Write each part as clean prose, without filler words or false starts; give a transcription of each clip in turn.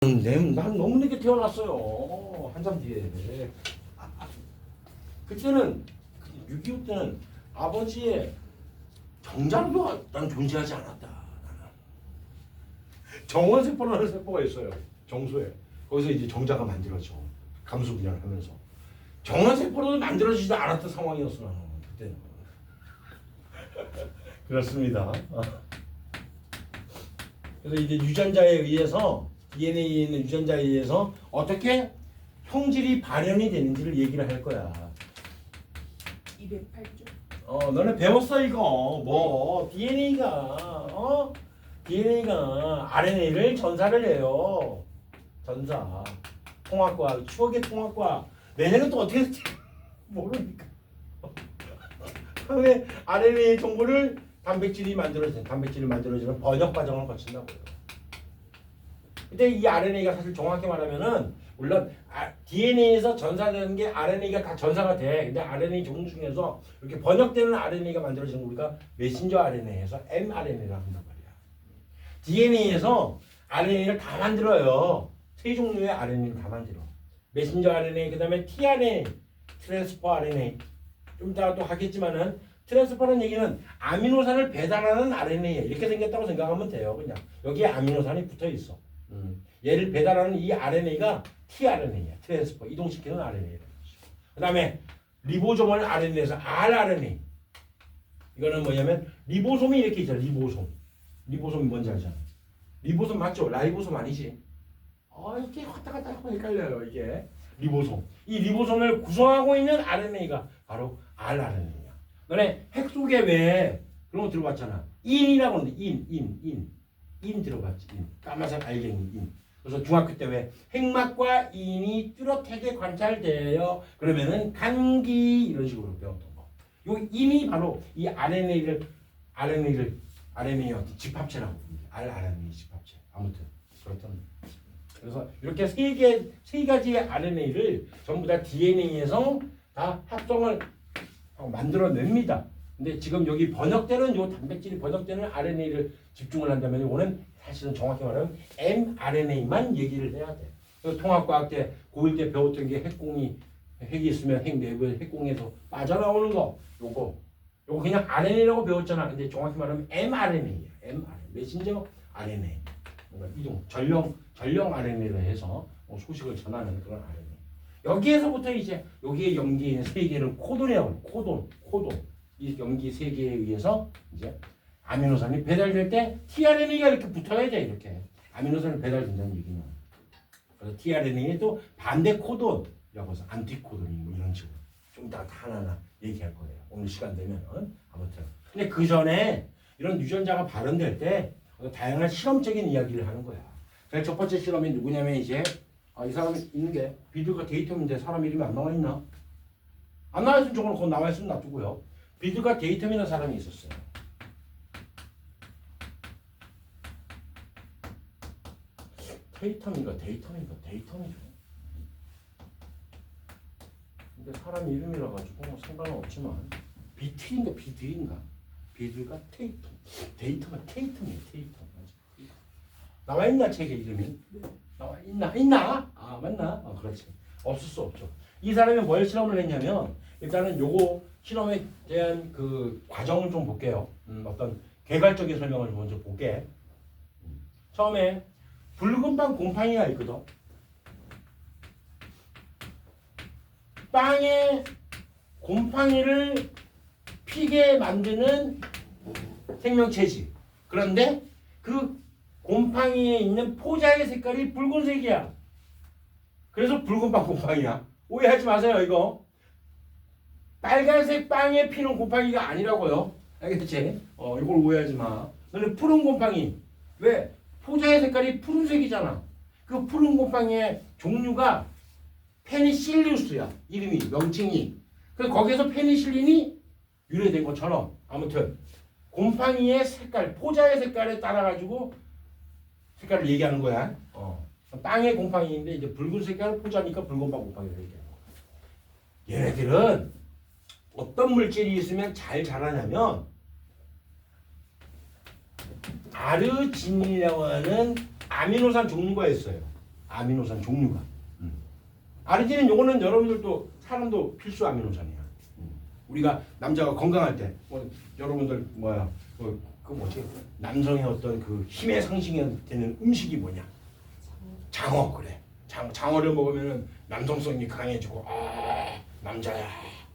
난 너무 늦게 태어났어요. 한참 뒤에. 그때는 6.25 때는 아버지의 정장도 난 존재하지 않았다. 나는. 정원세포라는 세포가 있어요. 정소에. 거기서 이제 정자가 만들어져. 감수 분열을 하면서. 정원세포로도 만들어지지도 않았던 상황이었어. 나는 그때는. 그렇습니다. 그래서 이제 유전자에 의해서 DNA에 있는 유전자에 의해서 어떻게 형질이 발현이 되는지를 얘기를 할 거야. 208조. 너네 배웠어 이거. 뭐 DNA가 RNA를 전사를 해요. 전사. 통합과 추억의 통합과 내년은 또 어떻게 될지 모르니까. 그다음에 RNA 정보를 단백질이 만들어지는 번역 과정을 거친다고요. 근데 이 RNA가 사실 정확히 말하면은 물론 DNA에서 전사되는 게 RNA가 다 전사가 돼. 근데 RNA 종류 중에서 이렇게 번역되는 RNA가 만들어지는 거 우리가 메신저 RNA에서 mRNA라고 한단 말이야. DNA에서 RNA를 다 만들어요. 세 종류의 RNA를 다 만들어. 메신저 RNA, 그다음에 tRNA, 트랜스퍼 RNA. 좀 이따가 또 하겠지만은 트랜스퍼라는 얘기는 아미노산을 배달하는 RNA 이렇게 생겼다고 생각하면 돼요. 그냥 여기에 아미노산이 붙어 있어. 얘를 배달하는 이 RNA가 tRNA야. 트랜스퍼, 이동시키는 RNA라는 것이고. 그 다음에 리보소멀 RNA에서 rRNA. 이거는 뭐냐면 리보솜이 이렇게 있잖아. 리보솜. 리보솜이 뭔지 알잖아. 리보솜 맞죠? 라이보솜 아니지? 이렇게 왔다 갔다 하고 헷갈려요. 이게 리보솜. 이 리보솜을 구성하고 있는 RNA가 바로 rRNA야. 너네 핵 속에 왜 그런 거 들어봤잖아. 인이라고 하는데 인 들어봤지. 인. 까만색 알갱이 인. 그래서 중학교 때 왜 핵막과 인이 뚜렷하게 관찰돼요. 그러면은 감기 이런 식으로 배웠던 거. 요 인이 바로 이 RNA의 어떤 집합체라고 봅니다. rRNA 집합체. 아무튼 그렇다는. 그래서 이렇게 세 가지의 RNA를 전부 다 DNA에서 다 합성을 만들어냅니다. 근데 지금 여기 번역되는 요 단백질이 번역되는 RNA를 집중을 한다면 이거는 사실은 정확히 말하면 mRNA만 얘기를 해야 돼. 통합과학 때 고1 때 배웠던 게 핵이 있으면 핵 내부에 핵공에서 빠져나오는 거 요거 그냥 RNA라고 배웠잖아. 근데 정확히 말하면 mRNA야. mRNA 메신저 RNA 이동 전령 RNA로 해서 소식을 전하는 그런 RNA. 여기에서부터 이제 여기에 염기에 있는 세 개를 코돈이라고 해요. 코돈. 이 염기 세 개에 의해서 이제 아미노산이 배달될 때 tRNA가 이렇게 붙어야 돼. 이렇게 아미노산이 배달된다는 얘기는. 그래서 tRNA에 또 반대 코돈이라고 해서 안티코돈이 뭐 이런 식으로 좀 이따 하나하나 얘기할 거예요. 오늘 시간 되면은 아무튼. 근데 그 전에 이런 유전자가 발현될 때 다양한 실험적인 이야기를 하는 거야. 그래서 첫 번째 실험이 누구냐면 이제 이 사람이 있는 게 비둘기가 데이텀인데 사람 이름이 안 나와 있나? 안 나와 있으면 저거는 곧 나와 있으면 놔두고요. 비둘기가 데이텀이라는 사람이 있었어요. 데이텀이죠. 근데 사람 이름이라 가지고 뭐 상관은 없지만 비둘기가 데이텀이에요. 나와 있나 책에 이름이? 나와 있나? 맞나? 그렇지. 없을 수 없죠. 이 사람이 뭘 실험을 했냐면 일단은 요거 실험에 대한 그 과정을 좀 볼게요. 어떤 개괄적인 설명을 먼저 볼게. 처음에 붉은 빵 곰팡이가 있거든. 빵에 곰팡이를 피게 만드는 생명체지. 그런데 그 곰팡이에 있는 포자의 색깔이 붉은색이야. 그래서 붉은 빵 곰팡이야. 오해하지 마세요 이거. 빨간색 빵에 피는 곰팡이가 아니라고요. 알겠지? 이걸 오해하지 마. 너는 푸른 곰팡이. 왜? 포자의 색깔이 푸른색이잖아. 그 푸른 곰팡이의 종류가 페니실리우스야. 이름이 명칭이. 그래서 거기에서 페니실린이 유래된 것처럼 아무튼 곰팡이의 색깔, 포자의 색깔에 따라 가지고 색깔을 얘기하는 거야. 빵의 곰팡이인데 이제 붉은 색깔 포자니까 붉은 빵 곰팡이를 얘기하는 거야. 얘네들은 어떤 물질이 있으면 잘 자라냐면 아르지닌이라고 하는 아미노산 종류가 있어요. 아미노산 종류가. 아르지닌 요거는 여러분들도 사람도 필수 아미노산이야. 우리가 남자가 건강할 때 여러분들 그 뭐지 남성의 어떤 그 힘의 상징이 되는 음식이 뭐냐? 장어. 그래. 장어를 먹으면은 남성성이 강해지고 남자야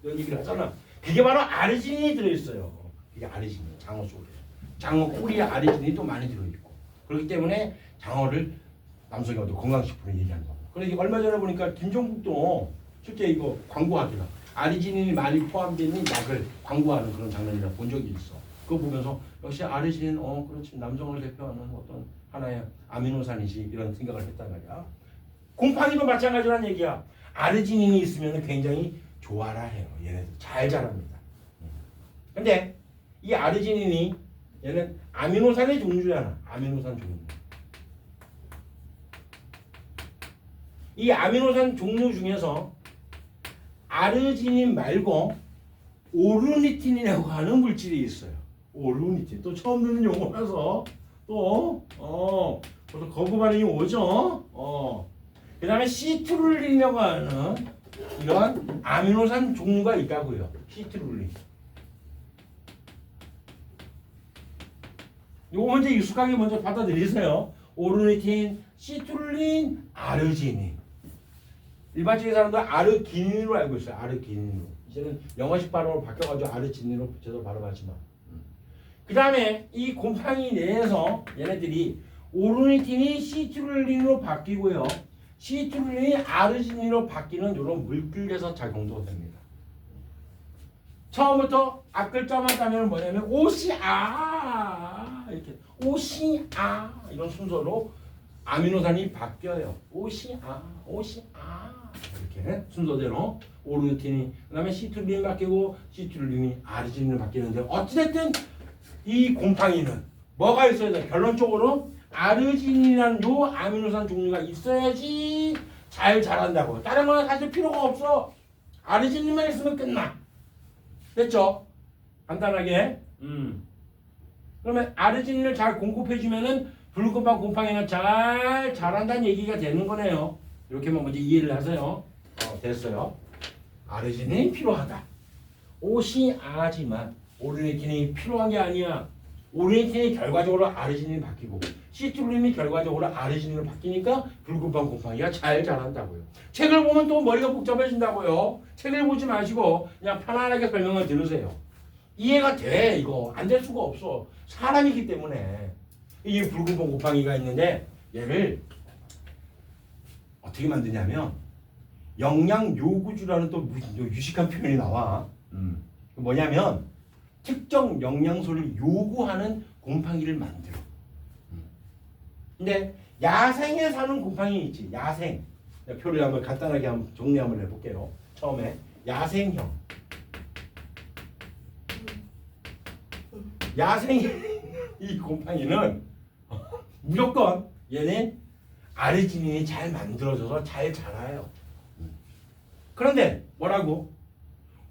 이런 얘기를 하잖아. 그게 바로 아르지닌이 들어있어요. 그게 아르지닌 장어 속에. 장어 꼬리에 아르지닌이 또 많이 들어있고 그렇기 때문에 장어를 남성이 어떤 건강식품을 얘기하는 거고. 그러니까 얼마 전에 보니까 김종국도 실제 이거 광고하더라. 아르지닌이 많이 포함되어 있는 약을 광고하는 그런 장면이라 본 적이 있어. 그거 보면서 역시 아르지닌 그렇지 남성을 대표하는 어떤 하나의 아미노산이지 이런 생각을 했단 말이야. 곰팡이도 마찬가지란 얘기야. 아르지닌이 있으면 굉장히 좋아라 해요. 얘네들 잘 자랍니다. 근데 이 아르지닌이 얘는 아미노산의 종류잖아. 아미노산 종류. 이 아미노산 종류 중에서 아르지닌 말고 오르니틴이라고 하는 물질이 있어요. 오르니틴. 또 처음 듣는 용어라서 벌써 거부 반응이 오죠. 그 다음에 시트룰린이라고 하는 이런 아미노산 종류가 있다고요. 시트룰린. 요거 먼저 익숙하게 먼저 받아들이세요. 오르니틴, 시트룰린, 아르지닌. 일반적인 사람들은 아르기닌으로 알고 있어요. 아르기닌으로. 이제는 영어식 발음으로 바뀌어가지고 아르지닌으로 제대로 발음하지만. 그 다음에 이 곰팡이 내에서 얘네들이 오르니틴이 시트룰린으로 바뀌고요. 시트룰린이 아르지닌으로 바뀌는 이런 물질에서 작용도 됩니다. 처음부터 앞글자만 따면 뭐냐면 OCA 이렇게 OCA 이런 순서로 아미노산이 바뀌어요. OCA 이렇게 순서대로 오르니틴이 그다음에 시트룰린이 바뀌고 시트룰린이 아르지닌으로 바뀌는데 어찌됐든 이 곰팡이는 뭐가 있어야 돼? 결론적으로 아르지닌이라는 요 아미노산 종류가 있어야지 잘 자란다고. 다른 거는 사실 필요가 없어. 아르지닌만 있으면 끝나. 됐죠? 간단하게. 그러면 아르지닌을 잘 공급해주면은 붉은빵 곰팡이가 잘 자란다는 얘기가 되는 거네요. 이렇게만 먼저 이해를 하세요. 됐어요. 아르지닌이 필요하다. OCA지만 오르니틴이 필요한 게 아니야. 오르니틴이 결과적으로 아르지닌이 바뀌고 시트룰린이 결과적으로 아르지닌으로 바뀌니까 붉은빵 곰팡이가 잘 자란다고요. 책을 보면 또 머리가 복잡해진다고요. 책을 보지 마시고 그냥 편안하게 설명을 들으세요. 이해가 돼. 이거 안 될 수가 없어. 사람이기 때문에. 이 붉은빵 곰팡이가 있는데 얘를 어떻게 만드냐면 영양 요구주라는 또 유식한 표현이 나와. 뭐냐면 특정 영양소를 요구하는 곰팡이를 만들어. 근데 야생에 사는 곰팡이 있지. 야생. 표를 한번 간단하게 한번 정리 한번 해볼게요. 처음에 야생형. 야생 이 곰팡이는 무조건 얘는 아르지닌이 잘 만들어져서 잘 자라요. 그런데 뭐라고?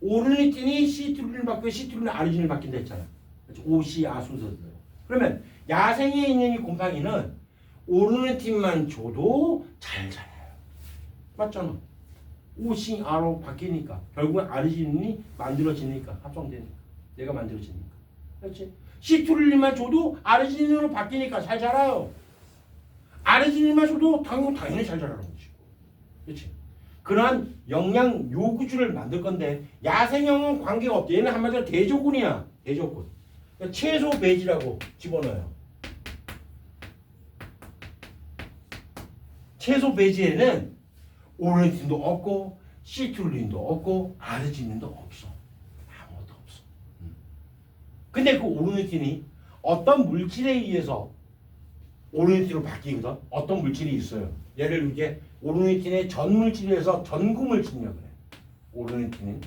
오르니틴이 시트룰린을 바뀌고 시트룰린이 아르지닌을 바뀐다 했잖아. OCA 순서대로. 그러면 야생에 있는 이 곰팡이는 오르니틴만 줘도 잘 자라요. 맞잖아. OCA로 바뀌니까 결국은 아르지닌이 만들어지니까 합성되니까 얘가 만들어지니까. 그렇지? 시트룰린만 줘도 아르지닌으로 바뀌니까 잘 자라요. 아르지닌만 줘도 당연히 잘 자라는 거지. 그렇지? 그러한 영양 요구주를 만들 건데 야생형은 관계가 없대. 얘는 한마디로 대조군이야. 대조군. 그러니까 채소 배지라고 집어넣어요. 채소 배지에는 오르니틴도 없고 시트룰린도 없고 아르지닌도 없어. 아무것도 없어. 근데 그 오르니틴이 어떤 물질에 의해서 오르니틴으로 바뀌거든. 어떤 물질이 있어요. 얘를 이게 오르니틴의 전물질에서 전구물질이라고 그래. 오르니틴은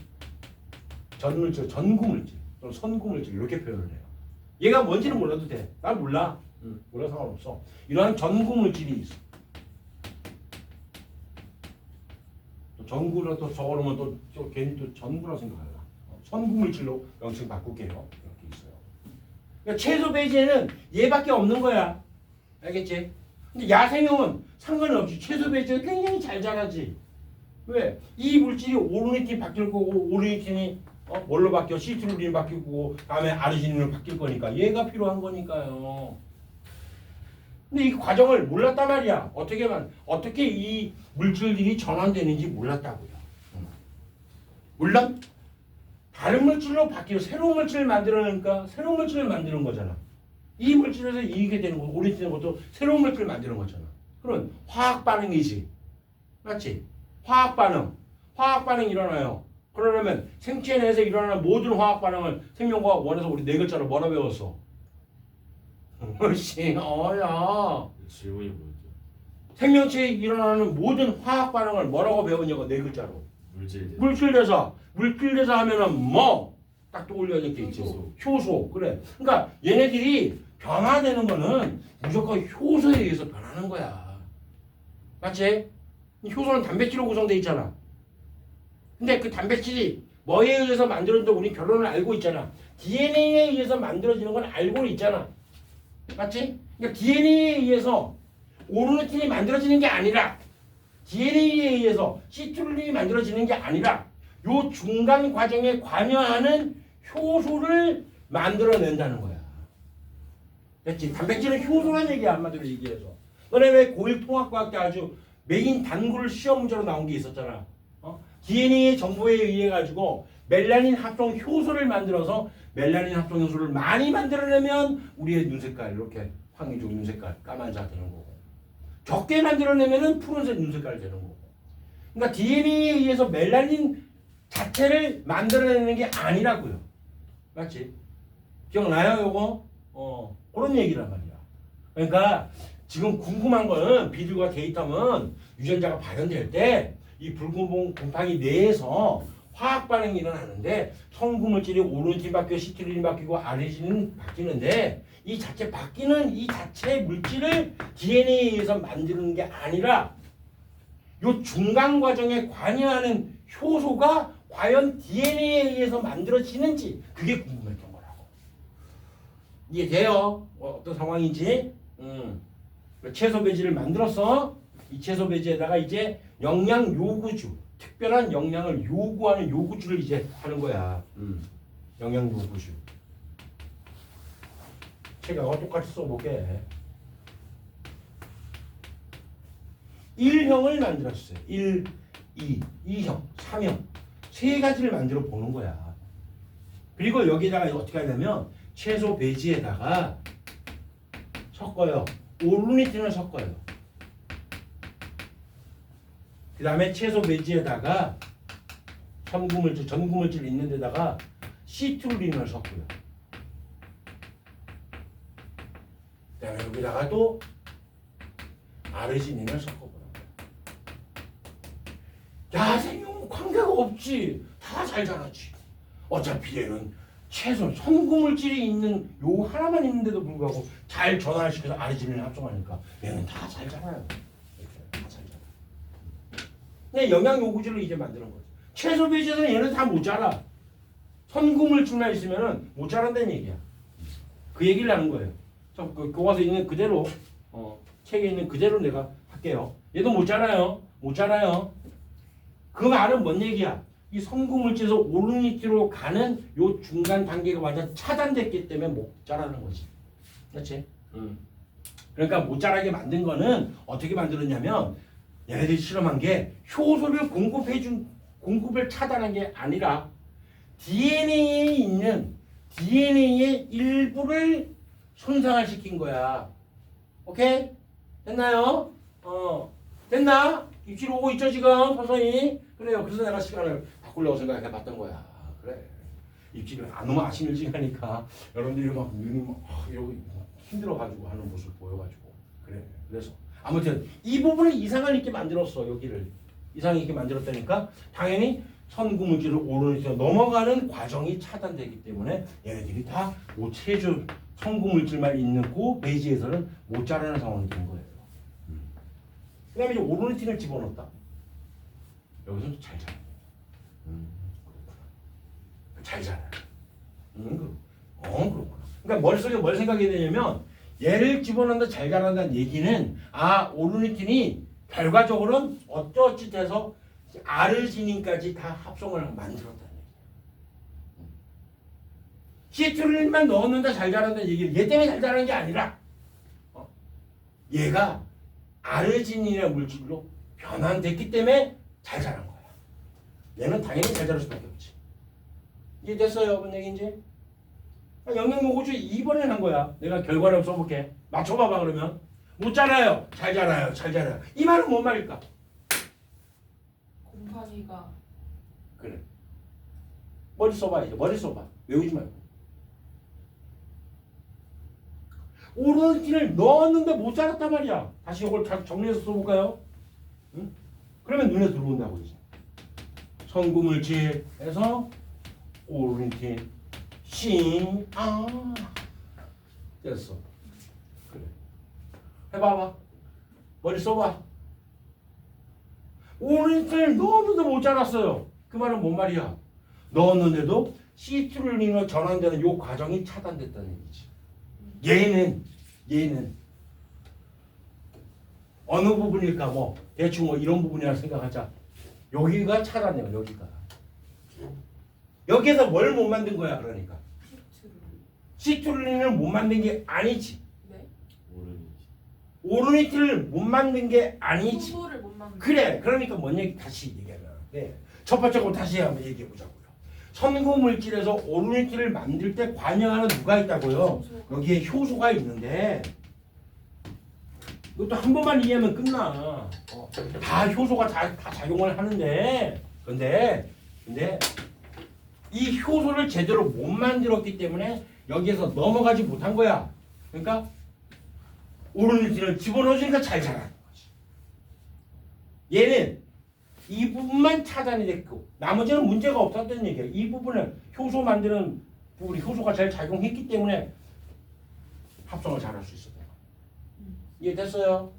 전물질, 전구물질 또는 선구물질 이렇게 표현을 해요. 얘가 뭔지는 몰라도 돼. 난 몰라. 몰라 상관없어. 이러한 전구물질이 있어. 또 전구를 또 적어놓으면 또 괜히 또 전구라고 생각하려. 선구물질로 명칭 바꿀게요. 이렇게 있어요. 그러니까 채소 배지에는 얘밖에 없는 거야. 알겠지? 근데 야생형은 상관없이 채소 배제가 굉장히 잘 자라지. 왜? 이 물질이 오르니틴이 바뀔 거고 오르니틴이 뭘로 바뀌어? 시트루린이 바뀔 거고 다음에 아르지닌으로 바뀔 거니까 얘가 필요한 거니까요. 근데 이 과정을 몰랐단 말이야. 어떻게 이 물질들이 전환되는지 몰랐다고요. 물론 다른 물질로 바뀌고 새로운 물질을 만들어내니까 새로운 물질을 만드는 거잖아. 이 물질에서 이게 되는 거고 오리지는 것도 새로운 물질을 만드는 거잖아. 그런 화학 반응이지. 맞지? 화학 반응 일어나요. 그러려면 생체 내에서 일어나는 모든 화학 반응을 생명과학 원에서 우리 네 글자로 뭐라 배웠어? 씨, 야. 질문이 뭐였죠? 생명체에 일어나는 모든 화학 반응을 뭐라고 배웠냐고 네 글자로. 물질대사 하면은 뭐 딱 떠올려야 될 게 있지. 효소. 그래. 그러니까 얘네들이 변화되는 거는 무조건 효소에 의해서 변하는 거야. 맞지? 효소는 단백질로 구성되어 있잖아. 근데 그 단백질이 뭐에 의해서 만들어진다 우리 결론을 알고 있잖아. DNA에 의해서 만들어지는 건 알고 있잖아. 맞지? 그러니까 DNA에 의해서 오르니틴이 만들어지는 게 아니라 DNA에 의해서 시트룰린이 만들어지는 게 아니라 요 중간 과정에 관여하는 효소를 만들어낸다는 거야. 됐지? 단백질은 효소란 얘기야. 한마디로 얘기해서. 너네 왜 고1 통합과학 때 아주 메인 단구를 시험 문제로 나온 게 있었잖아. DNA의 정보에 의해 가지고 멜라닌 합성 효소를 만들어서 멜라닌 합성 효소를 많이 만들어내면 우리의 눈 색깔 이렇게 황의조 눈 색깔 까만자 되는 거고 적게 만들어내면은 푸른색 눈 색깔 되는 거고. 그러니까 DNA에 의해서 멜라닌 자체를 만들어내는 게 아니라고요. 맞지? 기억나요, 요거? 그런 얘기란 말이야. 그러니까 지금 궁금한 거는 비둘과 데이터는 유전자가 발현될 때 이 붉은 곰팡이 내에서 화학 반응이 일어나는데 성분물질이 오르니틴 바뀌고 시트루린 바뀌고 아르지닌 바뀌는데 이 자체 바뀌는 이 자체 물질을 DNA에 의해서 만드는 게 아니라 요 중간 과정에 관여하는 효소가 과연 DNA에 의해서 만들어지는지 그게 궁금했던 거라고. 이해돼요? 어떤 상황인지? 채소 배지를 만들었어. 이 채소 배지에다가 이제 영양 요구주, 특별한 영양을 요구하는 요구주를 이제 하는 거야. 영양 요구주. 제가 똑같이 써볼게. 1형을 만들었어요. 1, 2, 2형, 3형. 세 가지를 만들어 보는 거야. 그리고 여기다가 어떻게 하냐면 채소 배지에다가 섞어요. 오르니틴을 섞어요. 그 다음에 채소 배지에다가 전구물질 있는 데다가 시트루린을 섞고요. 그 다음에 여기다가 또 아르지닌을 섞어보는 거야. 야생용 관계가 없지. 다 잘 자라지. 어차피 얘는 채소 성구물질이 있는 요 하나만 있는데도 불구하고 잘 전환시켜서 아르지닌을 합성하니까 얘는 다 잘 자라요. 다 잘 자라. 근데 영양 요구질을 이제 만드는 거지. 채소 배지에서는 얘는 다 못 자라. 성구물질만 있으면은 못 자란다는 얘기야. 그 얘기를 하는 거예요. 그 교과서에 있는 그대로 책에 있는 그대로 내가 할게요. 얘도 못 자라요. 못 자라요. 그 말은 뭔 얘기야? 이 성구물질에서 오르니티로 가는 요 중간 단계가 완전 차단됐기 때문에 못 자라는 거지. 그렇지? 그러니까 못 자라게 만든 거는 어떻게 만들었냐면 얘네들이 실험한 게 효소를 공급을 차단한 게 아니라 DNA에 있는 DNA의 일부를 손상을 시킨 거야. 오케이? 됐나요? 됐나? 입실 오고 있죠 지금 서서히. 그래요. 그래서 내가 시간을 바꾸려고 생각해 봤던 거야. 그래. 입질을 너무 아침일찍하니까 여러분들이 막 눈이 막 여기 힘들어가지고 하는 모습 보여가지고 그래. 그래서 아무튼 이 부분을 이상을 있게 만들었어. 여기를 이상을 있게 만들었다니까 당연히 선구물질을 오르니티로 넘어가는 과정이 차단되기 때문에 얘네들이 다 최저 선구물질만 있는 그 배지에서는 못 자라는 상황이 된 거예요. 그 다음에 이제 오르니틴을 집어넣었다. 여기서는 잘 자라요. 잘 자라요. 그렇구나. 그러니까 머릿속에 뭘 생각해야 되냐면 얘를 집어넣는다 잘 자란다는 얘기는 오르니틴이 결과적으로는 어쩌어찌 돼서 아르지닌까지 다 합성을 만들었다는 얘기예요. 시트루린만 넣었는데 잘 자란다는 얘기는 얘 때문에 잘 자라는 게 아니라 얘가 아르지닌이라는 물질로 변환됐기 때문에 잘 자란 거야. 얘는 당연히 잘 자랄 수밖에 없지. 이해됐어요? 뭔 얘기인지? 영양요구주 2번에 한 거야. 내가 결과를 써볼게. 맞춰봐봐 그러면. 못 자라요. 잘 자라요. 잘 자라요. 이 말은 뭔 말일까? 곰팡이가 그래. 머리 써봐 이제. 머리 써봐. 외우지 말고. 오르니틴을 넣었는데 못 자랐단 말이야. 다시 이걸 다 정리해서 써볼까요? 응? 그러면 눈에 들어온다고 이제. 성구물질에서 오르니틴 됐어. 그래. 해봐봐. 머리 써봐. 오르니틴을 넣었는데 못 자랐어요. 그 말은 뭔 말이야? 넣었는데도 시트룰린으로 전환되는 요 과정이 차단됐다는 얘기지. 얘는 어느 부분일까? 뭐 대충 뭐 이런 부분이라 생각하자. 여기가 차단돼요. 여기에서 뭘 못 만든 거야? 그러니까 시트룰린을 못 만든 게 아니지. 네? 오르니틴을 못 만든 게 아니지. 효소를 못 만든 그래. 그러니까 뭔 얘기 다시 얘기하면 첫 번째 거 다시 한번 얘기해 보자고요. 선구 물질에서 오르니틴을 만들 때 관여하는 누가 있다고요? 여기에 효소가 있는데 이것도 한 번만 이해하면 끝나. 다 효소가 다 작용을 하는데 근데 이 효소를 제대로 못 만들었기 때문에 여기에서 넘어가지 못한 거야. 그러니까 오르니틴을 집어넣으니까 잘 자라는 거지. 얘는 이 부분만 차단이 됐고 나머지는 문제가 없었다는 얘기야. 이 부분은 효소 만드는 부분이 효소가 잘 작용했기 때문에 합성을 잘할 수 있었다. 이해됐어요?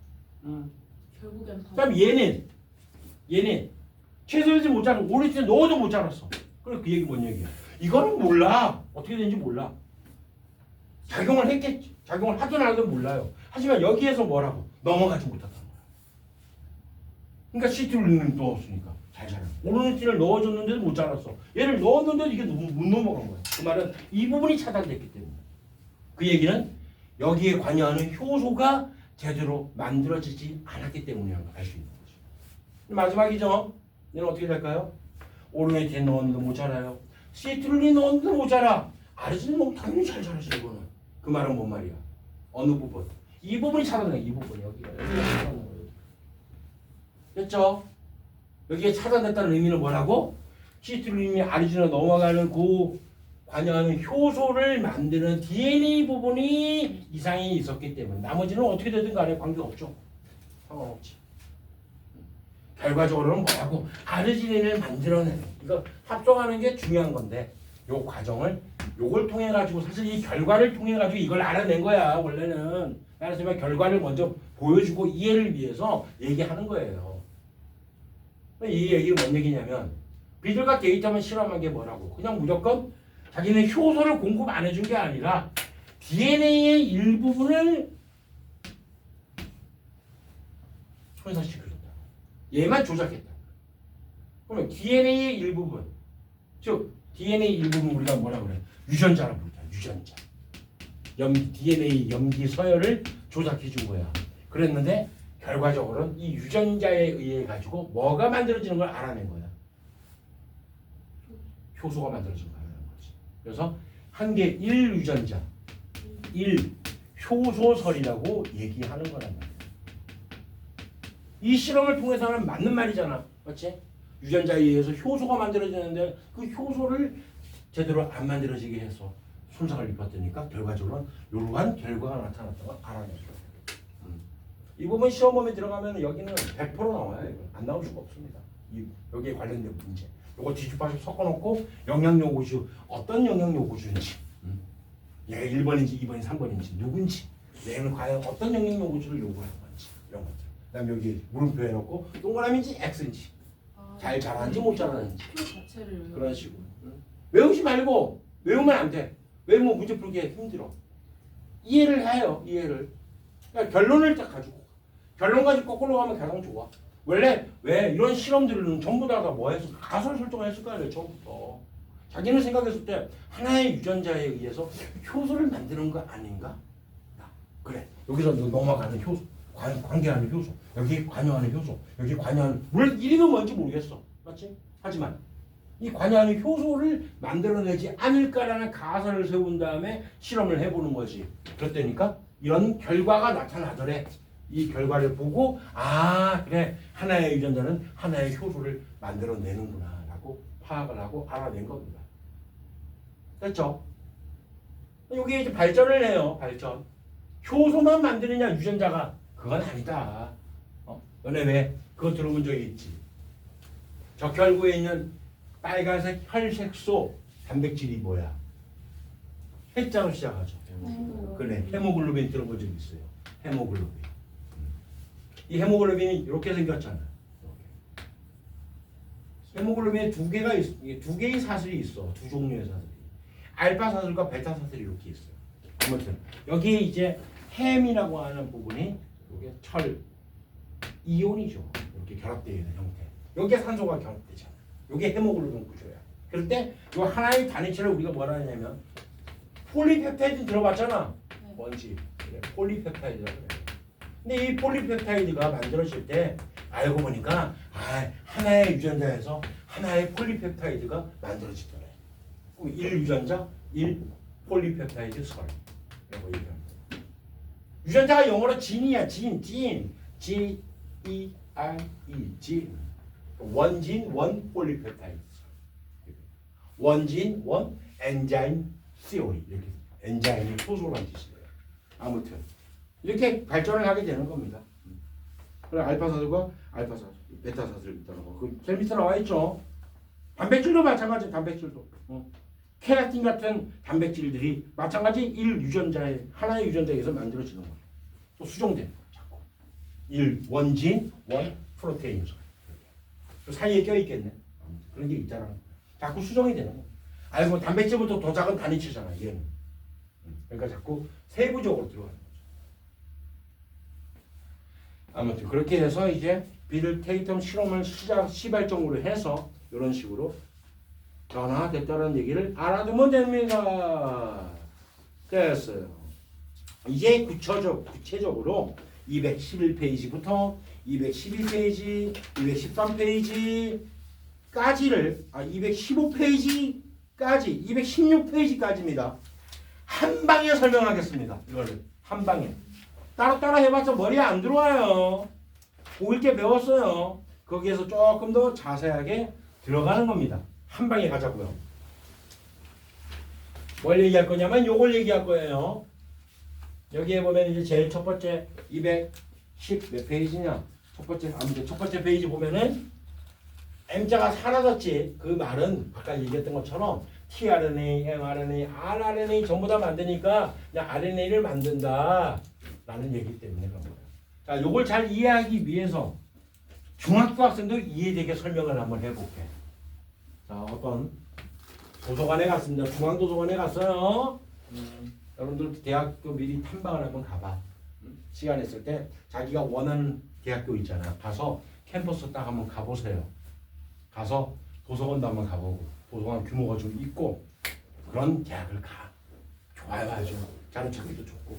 결국엔 다 그다음 얘는 최소한지 못 자라. 오르니틴 넣어도 못 자랐어. 그래 그 얘기 뭔 얘기야? 이거는 몰라. 어떻게 되는지 몰라. 작용을 했겠지. 작용을 하든 안 하든 몰라요. 하지만 여기에서 뭐라고? 넘어가지 못했다는 거야. 그러니까 시트룰린을 넣었으니까 잘 자라. 오르니틴을 넣어줬는데도 못 자랐어. 얘를 넣었는데도 이게 못 넘어간 거야. 그 말은 이 부분이 차단됐기 때문에. 그 얘기는 여기에 관여하는 효소가 제대로 만들어지지 않았기 때문이라는 걸 알 수 있는 거죠. 마지막이죠. 얘는 어떻게 될까요? 오르니틴 넣었는데 못 자라요. 시트룰린 넣었는데 못 자라. 아르지닌 넣으면 당연히 잘 자라지 이거는. 그 말은 뭔 말이야? 어느 부분? 이 부분이 차단돼. 이 부분이 여기가 차단된 거예요. 됐죠? 여기에 차단됐다는 의미는 뭐라고? 시트룰린이 아르지닌으로 넘어가는 그 관여하는 효소를 만드는 DNA 부분이 이상이 있었기 때문에 나머지는 어떻게 되든 간에 관계가 없죠. 상관없지. 결과적으로는 뭐라고? 아르지닌을 만들어내는 이거 합성하는 게 중요한 건데 요 과정을 요걸 통해 가지고 사실 이 결과를 통해 가지고 이걸 알아낸 거야. 원래는 그래서 결과를 먼저 보여주고 이해를 위해서 얘기하는 거예요. 이 얘기는 뭔 얘기냐면 비둘과 데이터만 실험한 게 뭐라고? 그냥 무조건 자기는 효소를 공급 안 해준 게 아니라 DNA의 일부분을 손상시켜줬다. 얘만 조작했다. 그러면 DNA의 일부분, 즉 DNA 일부분 우리가 뭐라 그래? 유전자라고 부르자. 유전자. DNA 염기 서열을 조작해 준 거야. 그랬는데 결과적으로는 이 유전자에 의해 가지고 뭐가 만들어지는 걸 알아낸 거야. 효소가 만들어진 거야. 그래서 한계 1유전자, 1효소설이라고 얘기하는 거란 말이야. 이 실험을 통해서는 맞는 말이잖아. 그렇지? 유전자에 의해서 효소가 만들어지는데 그 효소를 제대로 안 만들어지게 해서 손상을 입었으니까 결과적으로 이러한 결과가 나타났다는 걸 알아낸 거야. 이 부분 시험범위에 들어가면 여기는 100% 나와요. 이거. 안 나올 수가 없습니다. 여기에 관련된 문제. 이거 뒤집어서 섞어놓고 영양요구주 어떤 영양요구주인지 얘가 1번인지 2번인지 3번인지 누군지 얘는 과연 어떤 영양요구주를 요구하는 건지 이런 것들. 그다음 여기 물음표 해놓고 동그라미인지 X인지 잘 자라는지 못 자라는지 표 자체를 그런 식으로 외우지 말고 외우면 안 돼. 외우면 문제 풀기 힘들어. 이해를 해요. 이해를. 그러니까 결론을 딱 가지고 결론 가지고 거꾸로 가면 가장 좋아. 원래 왜 이런 실험들은 전부 다 뭐 해서 가설 설정했을 거 아니에요. 처음부터. 자기는 생각했을 때 하나의 유전자에 의해서 효소를 만드는 거 아닌가? 야, 그래. 여기서 넘어가는 효소, 관계하는 효소, 여기 관여하는 효소, 여기 관여하는 물론 이름은 뭔지 모르겠어. 맞지? 하지만 이 관여하는 효소를 만들어내지 않을까라는 가설을 세운 다음에 실험을 해보는 거지. 그랬다니까 이런 결과가 나타나더래. 이 결과를 보고 아 그래 하나의 유전자는 하나의 효소를 만들어내는구나 라고 파악을 하고 알아낸 겁니다. 됐죠? 여기 이제 발전을 해요. 발전. 효소만 만드느냐 유전자가 그건 아니다. 너네 왜 그거 들어본 적이 있지? 적혈구에 있는 빨간색 혈색소 단백질이 뭐야? 해자로 시작하죠. 그래 헤모글로빈 들어본 적 있어요. 헤모글로빈. 이 헤모글로빈이 이렇게 생겼잖아. 이렇게. 헤모글로빈에 두 개의 사슬이 있어. 두 종류의 사슬이. 알파 사슬과 베타 사슬이 이렇게 있어요. 아무튼 여기에 이제 햄이라고 하는 부분이 이게 철 이온이죠. 이렇게 결합되어 있는 형태. 여기에 산소가 결합되잖아. 이게 헤모글로빈 구조야. 그럴 때 이 하나의 단위체를 우리가 뭐라 하냐면 폴리펩타이드 들어봤잖아. 네. 뭔지. 그래, 폴리펩타이드라고 그래. 근데 이 폴리펩타이드가 만들어질 때 알고 보니까 하나의 유전자에서 하나의 폴리펩타이드가 만들어지더래. 1유전자, 1폴리펩타이드 설이라고 얘기합니다. 유전자가 영어로 진이야. 진. G-E-I-E. 진. 원진, 원 폴리펩타이드. 원진, 원 엔자임 COE. 이렇게 엔자임이 효소라는 뜻이에요. 아무튼 이렇게 발전을 하게 되는 겁니다. 그래 알파 사슬과 알파 사슬, 베타 사슬 있다는 거. 그 제일 밑에 나와 있죠. 단백질도 마찬가지. 단백질도. 케라틴 같은 단백질들이 마찬가지 1유전자의 하나의 유전자에서 만들어지는 거예요. 또 수정돼요. 자꾸 1 원진, 원 프로테인. 그 사이에 껴 있겠네. 그런 게 있잖아. 자꾸 수정이 되는 거. 알고 단백질부터 더 작은 단위체잖아. 얘는. 그러니까 자꾸 세부적으로 들어가는 거죠. 아무튼 그렇게 해서 이제 빌 테이텀 실험을 시발점으로 해서 이런 식으로 변화됐다는 얘기를 알아두면 됩니다. 됐어요. 이제 구체적으로 211페이지부터 212페이지, 213페이지까지를 215페이지까지, 216페이지까지입니다. 한 방에 설명하겠습니다. 이거를 한 방에. 따로따로 해봤자 머리에 안 들어와요. 고1 때 배웠어요. 거기에서 조금 더 자세하게 들어가는 겁니다. 한 방에 가자고요. 뭘 얘기할 거냐면 요걸 얘기할 거예요. 여기에 보면 이제 제일 첫 번째 210 몇 페이지냐? 아무튼 첫 번째 페이지 보면은 M자가 사라졌지. 그 말은 아까 얘기했던 것처럼 tRNA, mRNA, rRNA 전부 다 만드니까 그냥 RNA를 만든다 라는 얘기 때문에 그런 거예요. 자, 요걸 잘 이해하기 위해서 중학교 학생도 이해되게 설명을 한번 해볼게. 자, 어떤 도서관에 갔습니다. 중앙도서관에 갔어요. 여러분들 대학교 미리 탐방을 한번 가봐. 시간 있을 때 자기가 원하는 대학교 있잖아. 가서 캠퍼스 딱 한번 가보세요. 가서 도서관도 한번 가보고 도서관 규모가 좀 있고 그런 대학을 가. 좋아요 아주. 자는 찾기도 좋고.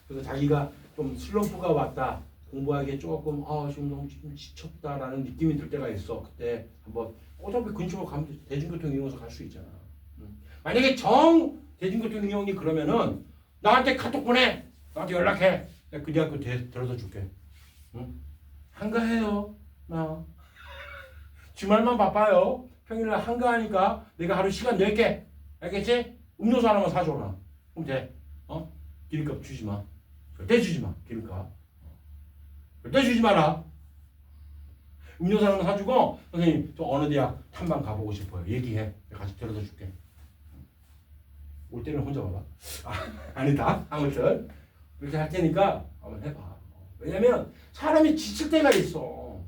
그래서 자기가 좀 슬럼프가 왔다. 공부하기에 조금 지금 너무 좀 지쳤다라는 느낌이 들 때가 있어. 그때 한번 어차피 근처로 가면 대중교통 이용해서 갈 수 있잖아. 만약에 대중교통 이용이 그러면은 나한테 카톡 보내. 나한테 연락해. 내가 그 대학교 데려다 줄게. 응? 한가해요. 나 주말만 바빠요. 평일날 한가하니까 내가 하루 시간 낼게. 알겠지? 음료수 하나만 사줘라. 그럼 돼. 기름값 주지 마. 절대 주지 마. 기름값. 절대 주지 마라. 음료수 하나만 사주고 선생님 저 어느 대학 탐방 가보고 싶어요. 얘기해. 내가 같이 데려다 줄게. 올 때는 혼자 와봐. 아니다. 아무튼 그렇게 할 테니까 한번 해봐. 왜냐면 사람이 지칠 때가 있어.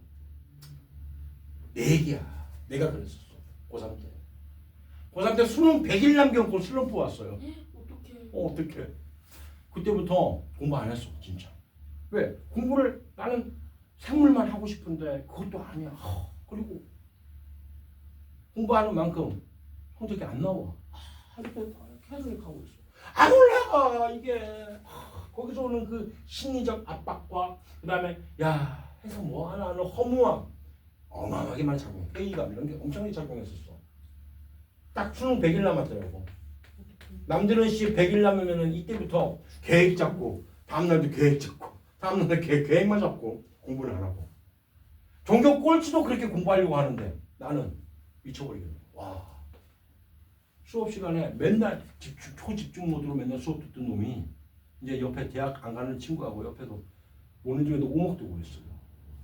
내 얘기야. 내가 그랬었어. 고3 때. 고3 때 수능 100일 남겨놓고 슬럼프 왔어요. 어떡해. 어떡해. 그때부터 공부 안 했어 진짜. 왜? 공부를 나는 생물만 하고 싶은데 그것도 아니야. 그리고 공부하는 만큼 성적이 안 나와. 이렇게 계속 하고 있어. 안 올라가 이게. 거기서 오는 그 심리적 압박과 그 다음에 야 해서 뭐 하나 하는 허무함 어마어마하게 많이 작용해. 회의감 이런 게 엄청나게 작용했었어. 딱 수능 100일 남았더라고. 남들은 100일 남으면은 이때부터 계획 잡고 다음날도 계획 잡고 다음날 계획만 잡고 공부를 안 하고 종교 꼴찌도 그렇게 공부하려고 하는데 나는 미쳐버리겠네. 와 수업 시간에 맨날 초집중 모드로 맨날 수업 듣던 놈이 이제 옆에 대학 안 가는 친구하고 옆에서 오는 중에도 오목도 그랬어요.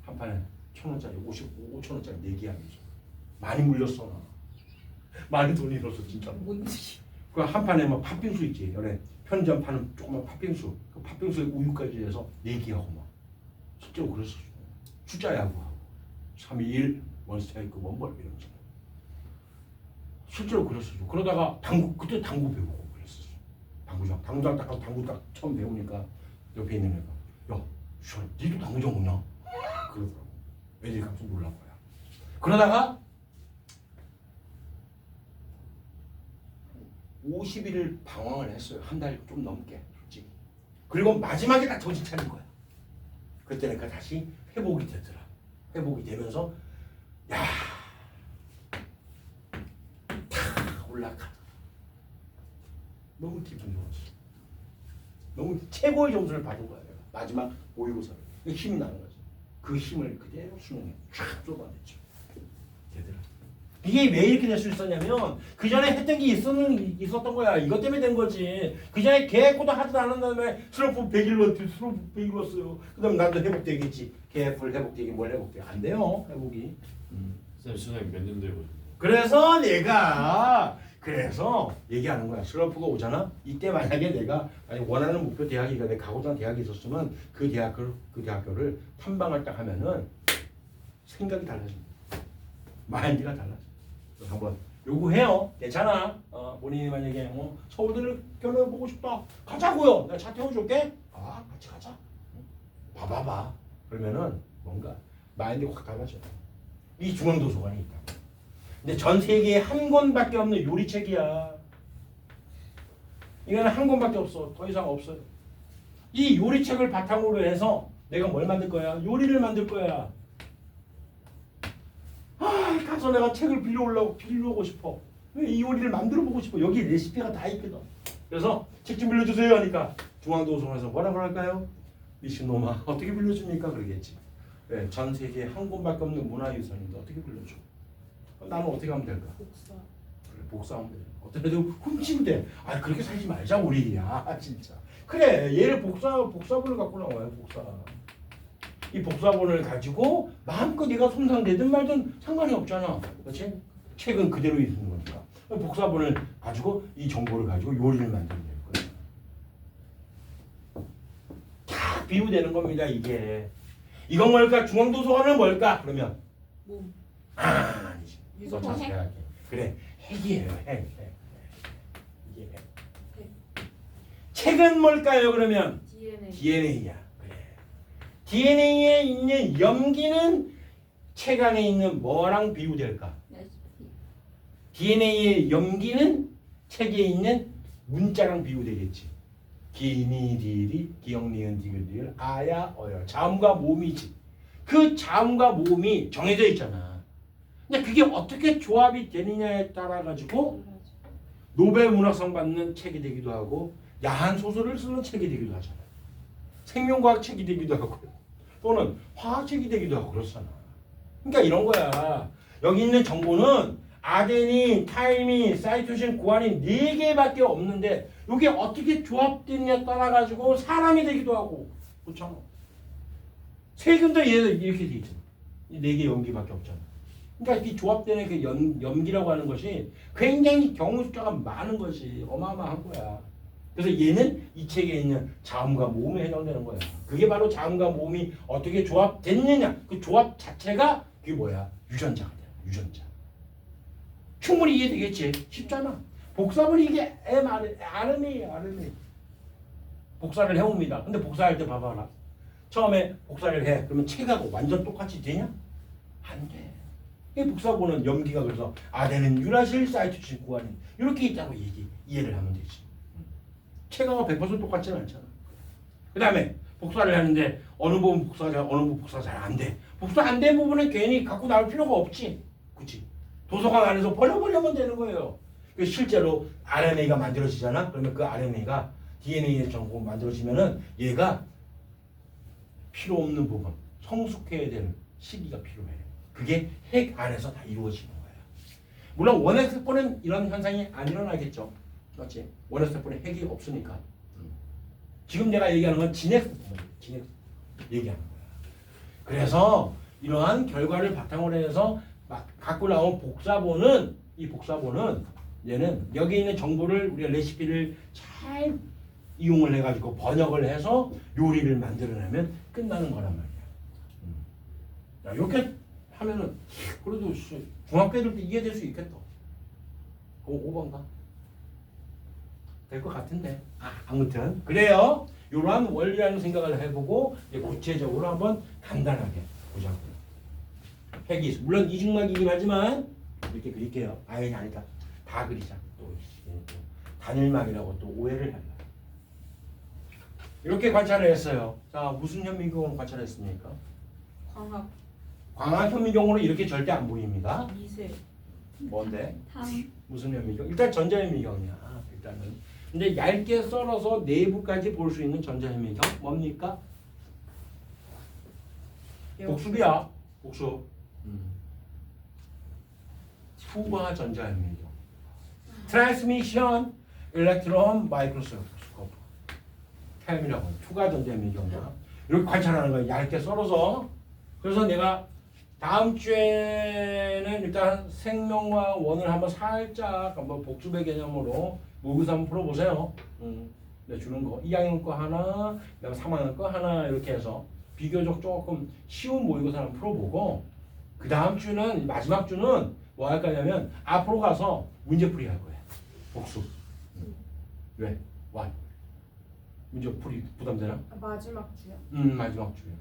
한 판에 1,000원짜리 5,000원짜리 내기하면서 많이 물렸어 나. 많이 돈이 들었어 진짜. 뭔지. 그 한 판에 막 팥빙수 있지. 연애 편의점 파는 조그만 팥빙수. 그 팥빙수에 우유까지 해서 내기하고 막 실제로 그랬었어. 숫자 야구하고 3, 2, 1 원스트라이크 원벌 이러면서 실제로 그랬었어. 그러다가 그때 당구 배우고 그랬었어. 당구장 딱 가서 당구 딱 처음 배우니까 옆에 있는 애가 야, 니도 당구장 오냐? 그러더라고. 애들이 깜짝 놀란 거야. 그러다가 50일을 방황을 했어요. 한 달 좀 넘게 솔직히. 그리고 마지막에 딱 정신 차린 거야. 그때 내가 다시 회복이 되더라. 회복이 되면서 야, 다 올라가. 너무 기분 좋았어. 너무 최고의 점수를 받은 거야. 내가. 마지막 모의고사를. 힘이 나는 거지. 그 힘을 그대로 수능에 쫙 쏟아냈죠. 되더라. 이게 왜 이렇게 될 수 있었냐면 그 전에 했던 게 있었던 거야. 이것 때문에 된 거지. 그 전에 계획보다 하지도 않은 다음에 슬럼프 100일 왔어요. 그 다음에 나도 회복되겠지. 계획불 회복되기 뭘 회복돼. 안 돼요. 회복이. 선생님 수능 몇 년도에 보셨나요? 그래서 내가 얘기하는 거야. 슬럼프가 오잖아. 이때 만약에 내가 원하는 목표 대학이 내가 가고자 하는 대학이 있었으면 그 대학교를 탐방을 딱 하면은 생각이 달라집니다. 마인드가 달라져. 한번 요구해요. 괜찮아. 본인이 만약에 서울대를 견학해보고 싶다. 가자고요. 내가 차 태워줄게. 같이 가자. 봐봐봐. 그러면은 뭔가 마인드가 확 달라져. 이 중앙도서관이 있다. 근데 전 세계에 한 권밖에 없는 요리책이야. 이거는 한 권밖에 없어. 더 이상 없어요. 이 요리책을 바탕으로 해서 내가 뭘 만들 거야? 요리를 만들 거야. 가서 내가 책을 빌려오고 싶어. 이 요리를 만들어 보고 싶어. 여기 레시피가 다 있거든. 그래서 책 좀 빌려주세요 하니까 중앙도서관에서 뭐라 그럴까요? 미친놈아 어떻게 빌려줍니까? 그러겠지. 네, 전 세계에 한 권밖에 없는 문화유산인데 어떻게 빌려줘? 나는 어떻게 하면 될까? 복사. 그래, 복사하면 돼. 어떤 애들 훔친대. 그렇게 살지 말자 우리. 진짜. 그래 얘를 복사본을 갖고 나와요. 복사. 이 복사본을 가지고 마음껏 얘가 손상되든 말든 상관이 없잖아. 그렇지? 책은 그대로 있는 거니까. 복사본을 가지고 이 정보를 가지고 요리를 만들면 돼요. 다 비유되는 겁니다. 이게. 이건 뭘까? 중앙도서관은 뭘까? 그러면 몸. 아니지. 유성 너 자세히 핵? 할게. 그래. 핵이에요. 핵. 이게 핵. 핵. 책은 뭘까요? 그러면 DNA. DNA야. 그래. DNA에 있는 염기는 책 안에 있는 뭐랑 비유될까? 레시피. DNA의 염기는 책에 있는 문자랑 비유되겠지. 기니디리 기억니은 디귿리을 아야 어여 자음과 모음이지. 그 자음과 모음이 정해져 있잖아. 근데 그게 어떻게 조합이 되느냐에 따라 가지고 노벨 문학상 받는 책이 되기도 하고 야한 소설을 쓰는 책이 되기도 하잖아. 생명과학 책이 되기도 하고 또는 화학책이 되기도 하고 그렇잖아. 그러니까 이런 거야. 여기 있는 정보는 아데닌, 타이민, 사이토신, 구아닌 4개밖에 없는데 이게 어떻게 조합되느냐에 따라 가지고 사람이 되기도 하고 그렇잖아. 세균도 이렇게 돼 있잖아. 이 4개 염기밖에 없잖아. 그러니까 이 조합되는 그 염기라고 하는 것이 굉장히 경우 숫자가 많은 것이 어마어마한 거야. 그래서 얘는 이 책에 있는 자음과 모음에 해당되는 거야. 그게 바로 자음과 모음이 어떻게 조합됐느냐. 그 조합 자체가 그게 뭐야? 유전자가 돼. 유전자. 충분히 이해되겠지? 쉽잖아. 복사본이 이게 RNA예요. RNA. 복사를 해옵니다. 근데 복사할 때 봐봐라. 처음에 복사를 해. 그러면 책하고 완전 똑같이 되냐? 안 돼. 이 복사본은 염기가 그래서 아래는 유라실 사이트 구하는 이렇게 있다고 이해를 하면 되지. 책하고 100% 똑같지는 않잖아. 그 다음에 복사를 하는데 어느 부분 복사 잘, 어느 부분 복사 잘 안 돼. 복사 안 된 부분은 괜히 갖고 나올 필요가 없지. 그치? 도서관 안에서 버려버리면 되는 거예요. 실제로 RNA가 만들어지잖아. 그러면 그 RNA가 DNA의 전공 만들어지면은 얘가 필요 없는 부분, 성숙해야 되는 시기가 필요해. 그게 핵 안에서 다 이루어지는 거야. 물론 원핵세포는 이런 현상이 안 일어나겠죠. 맞지? 원핵세포는 핵이 없으니까. 지금 내가 얘기하는 건 진핵세포예요. 진핵 얘기하는 거야. 그래서 이러한 결과를 바탕으로 해서 막 갖고 나온 복사본은 이 복사본은 얘는 여기 있는 정보를 우리가 레시피를 잘 이용을 해가지고 번역을 해서 요리를 만들어내면 끝나는 거란 말이야. 이렇게 하면은 그래도 중학교 애들도 이해될 수 있겠다. 그거 5번가? 될 것 같은데. 아무튼 그래요. 이러한 원리라는 생각을 해보고 구체적으로 한번 간단하게 보자고요. 핵이 물론 이중막이긴 하지만 이렇게 그릴게요. 아니다. 다 그리자. 또 단일막이라고 또 오해를 하려. 이렇게 관찰을 했어요. 자, 무슨 현미경으로 관찰했습니까? 광학, 광학 현미경으로 이렇게 절대 안 보입니다. 미세, 뭔데? 탐, 무슨 현미경? 일단 전자현미경이야. 일단은. 근데 얇게 썰어서 내부까지 볼 수 있는 전자현미경 뭡니까? 복습이야. 복습. 투과 전자현미경. 트랜스미션 일렉트론 마이크로스코프. 템이라고 투과 전자현미경이야. 이렇게 관찰하는 거야. 얇게 썰어서. 그래서 내가 다음 주에는 일단 생명과 원을 한번 살짝 한번 복습의 개념으로 모의고사 한번 풀어보세요. 네, 주는 거 2학년 거 하나, 그다음에 3학년 거 하나 이렇게 해서 비교적 조금 쉬운 모의고사 한번 풀어보고 그 다음 주는 마지막 주는 뭐 할 거냐면 앞으로 가서 문제풀이 할 거야. 복습. 왜? 와. 문제풀이 부담되나? 마지막 주요. 마지막 주에.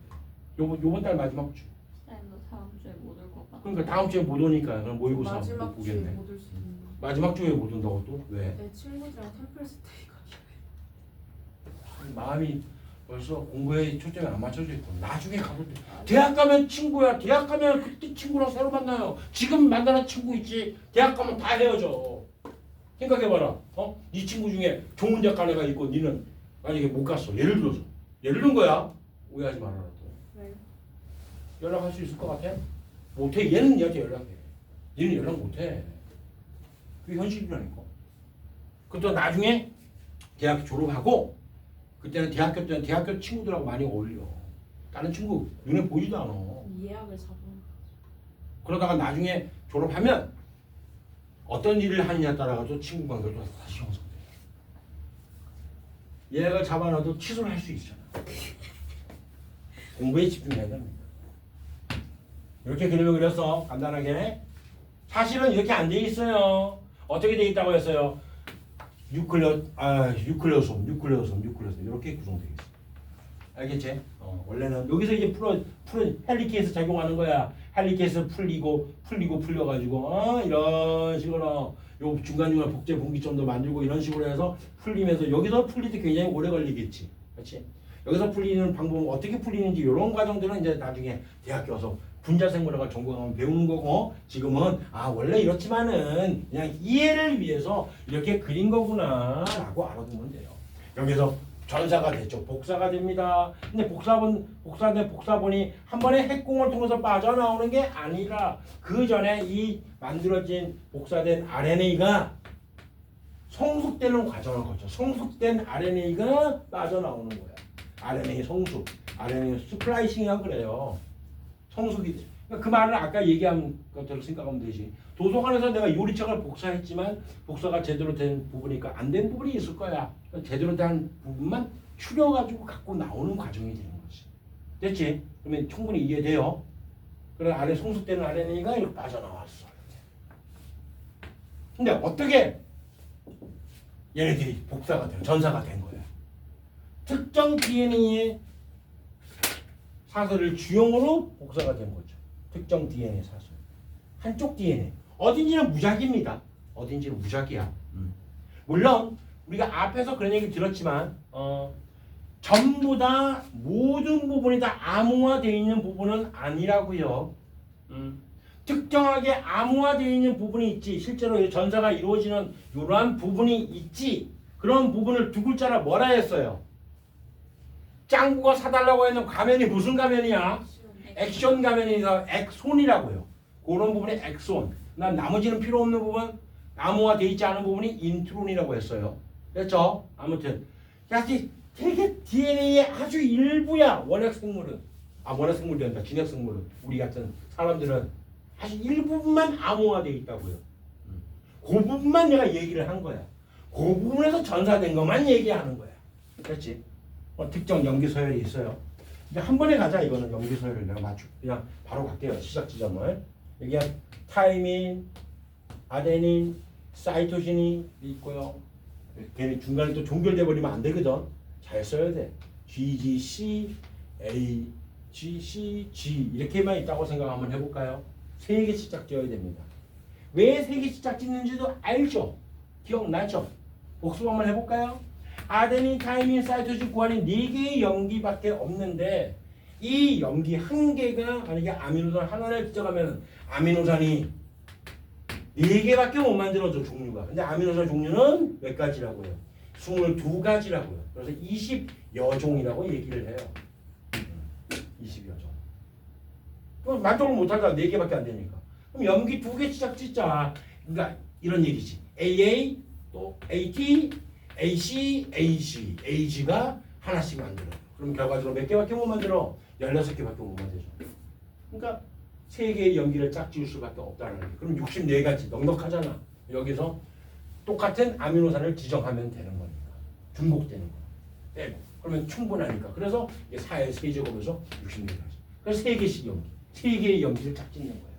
요번 달 마지막 주. 쌤도 다음 주에 못 올 것 같아. 그러니까 다음 주에 못 오니까 그럼 모의고사 못 마지막 주에 보겠네. 못 올 수 있는 거. 마지막 주에 못 온다고 또? 왜? 내 친구들이랑 템플스테이가 마음이 벌써 공부에 초점이 안 맞춰져 있고 나중에 가볼 때 대학 가면 친구야. 대학 가면 그때 친구랑 새로 만나요. 지금 만나는 친구 있지. 대학 가면 다 헤어져. 생각해봐라. 네 친구 중에 좋은 대학 애가 있고 니는 만약에 못 갔어. 예를 들어서. 예를 든 거야. 오해하지 말아라 또. 네. 연락할 수 있을 것 같아? 못해. 얘는 얘한테 연락해. 얘는 연락 못해. 그게 현실이라니까. 그것도 나중에 대학교 졸업하고 그때는 대학교 때는 대학교 친구들하고 많이 어울려. 다른 친구 눈에 보이지도 않아. 예약을 잡아. 그러다가 나중에 졸업하면 어떤 일을 하느냐에 따라서 친구 관계도 다시 형성돼. 예약을 잡아놔도 취소를 할 수 있잖아. 공부에 집중해야 됩니다. 이렇게 그림을 그려서 간단하게 사실은 이렇게 안 돼 있어요. 어떻게 돼 있다고 했어요? 유클레오솜 이렇게 구성되어 있어. 알겠지? 원래는 여기서 이제 풀어 헬리케이스 작용하는 거야. 헬리케이스 풀려가지고 이런 식으로 요 중간중간 복제 분기점도 만들고 이런 식으로 해서 풀리면서 여기서 풀릴 때 굉장히 오래 걸리겠지. 그렇지? 여기서 풀리는 방법은 어떻게 풀리는지 이런 과정들은 이제 나중에 대학교 와서 분자생물학을 전공하면 배우는 거고 지금은 원래 이렇지만은 그냥 이해를 위해서 이렇게 그린 거구나 라고 알아두면 돼요. 여기서 전사가 됐죠. 복사가 됩니다. 근데 복사본이 한 번에 핵공을 통해서 빠져나오는 게 아니라 그 전에 이 만들어진 복사된 RNA가 성숙되는 과정을 거쳐. 성숙된 RNA가 빠져나오는 거야. RNA 성숙, RNA 스플라이싱이라고 그래요. 성숙이 그 말을 아까 얘기한 것처럼 생각하면 되지. 도서관에서 내가 요리책을 복사했지만 복사가 제대로 된 부분이니까 안 된 부분이 있을 거야. 제대로 된 부분만 추려가지고 갖고 나오는 과정이 되는 거지. 됐지? 그러면 충분히 이해돼요. 그런 안에 성숙되는 RNA가 이렇게 빠져나왔어. 근데 어떻게 얘네들이 복사가 된, 전사가 된 거야? 특정 DNA의 사설을 주형으로 복사가 된 거죠. 특정 DNA 사설. 한쪽 DNA. 어딘지는 무작위입니다. 어딘지는 무작위야. 물론 우리가 앞에서 그런 얘기 들었지만 전부 다 모든 부분이 다 암호화되어 있는 부분은 아니라고요. 특정하게 암호화되어 있는 부분이 있지. 실제로 전사가 이루어지는 이러한 부분이 있지. 그런 부분을 두 글자라 뭐라 했어요? 짱구가 사달라고 했는 가면이 무슨 가면이야? 액션 가면이라 엑손이라고요. 그런 부분이 엑손. 난 나머지는 필요 없는 부분, 암호화되어 있지 않은 부분이 인트론이라고 했어요. 그렇죠? 아무튼 사실 되게 DNA의 아주 일부야. 원핵 생물은. 원핵 생물이 된다. 진핵 생물은. 우리 같은 사람들은 아주 일부분만 암호화되어 있다고요. 그 부분만 내가 얘기를 한 거야. 그 부분에서 전사된 것만 얘기하는 거야. 그렇지? 특정 염기 서열이 있어요. 이제 한 번에 가자. 이거는 염기 서열을 내가 맞추. 그냥 바로 갈게요. 시작 지점을. 여기가 타이민, 아데닌, 사이토신이 있고요. 걔네 중간에 또 종결돼 버리면 안 되거든. 잘 써야 돼. GGC, A, GC, G 이렇게만 있다고 생각 한번 해볼까요? 3개씩 짝 지어야 됩니다. 왜 3개씩 짝 짓는지도 알죠? 기억나죠? 복습 한번 해볼까요? 아데닌, 타이민, 사이토신 구하는 4개의 염기밖에 없는데 이 염기 1개가 만약에 아미노산 하나를 들어가면 아미노산이 4개밖에 못 만들어져 종류가. 근데 아미노산 종류는 몇 가지라고요? 22가지라고요. 그래서 20여 종이라고 얘기를 해요. 20여 종. 그럼 만족을 못하잖아. 4개밖에 안 되니까. 그럼 염기 2개 시작 짓자. 그러니까 이런 얘기지. AA 또 AT, AC, AC, AG가 하나씩 만들어. 그럼 결과적으로 몇 개밖에 못 만들어? 16개밖에 못 만들죠. 그러니까 3개의 염기를 짝 지을 수밖에 없다는 거예요. 그럼 64가지 넉넉하잖아. 여기서 똑같은 아미노산을 지정하면 되는 거니까. 중복되는 거. 빼고. 그러면 충분하니까. 그래서 4의 세제곱에서 64가지. 그래서 3개씩 염기. 3개의 염기를 짝 짓는 거야.